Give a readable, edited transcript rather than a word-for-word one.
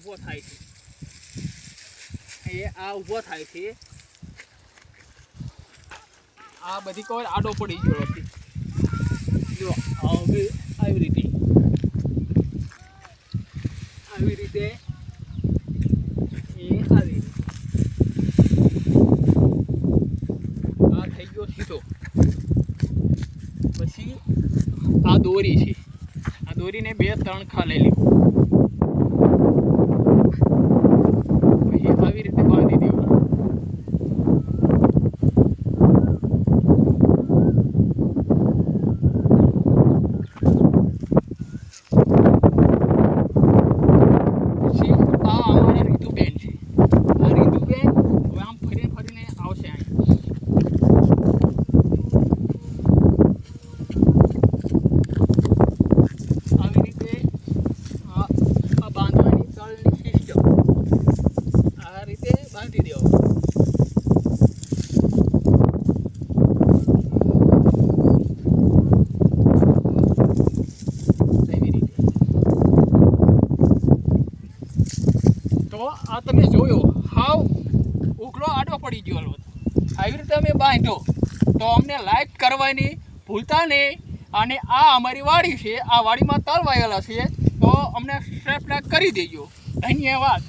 ઊભો થાય છે, એ આ ઊભો થાય છે, આ બધી કવર આડો પડી ગયો હતી જો આવી રીતે એ આવી આ થઈ ગયો સીધો. પછી આ દોરી છે, આ દોરીને 2-3 ખા લઈ લીધું, પછી આવી રીતે બાંધી દેવાનું. પછી આ અમારા રીતુબેન છે, આ રીતુબેન હવે આમ ફરીને ફરીને આવશે અહીં. આવી રીતે આ બાંધવાની તળની સિસ્ટમ આ રીતે બાંધી દેવા. તો આ તમે જોયો હાવ ઉઘડો આડો પડી ગયો હતો, આવી રીતે અમે બાંધ્યો. તો અમને લાઈક કરવાની ભૂલતા નહીં. અને આ અમારી વાડી છે, આ વાડીમાં તલ વાયેલા છે, તો અમને સબસ્ક્રાઇબ કરી દેજો. ધન્યવાદ.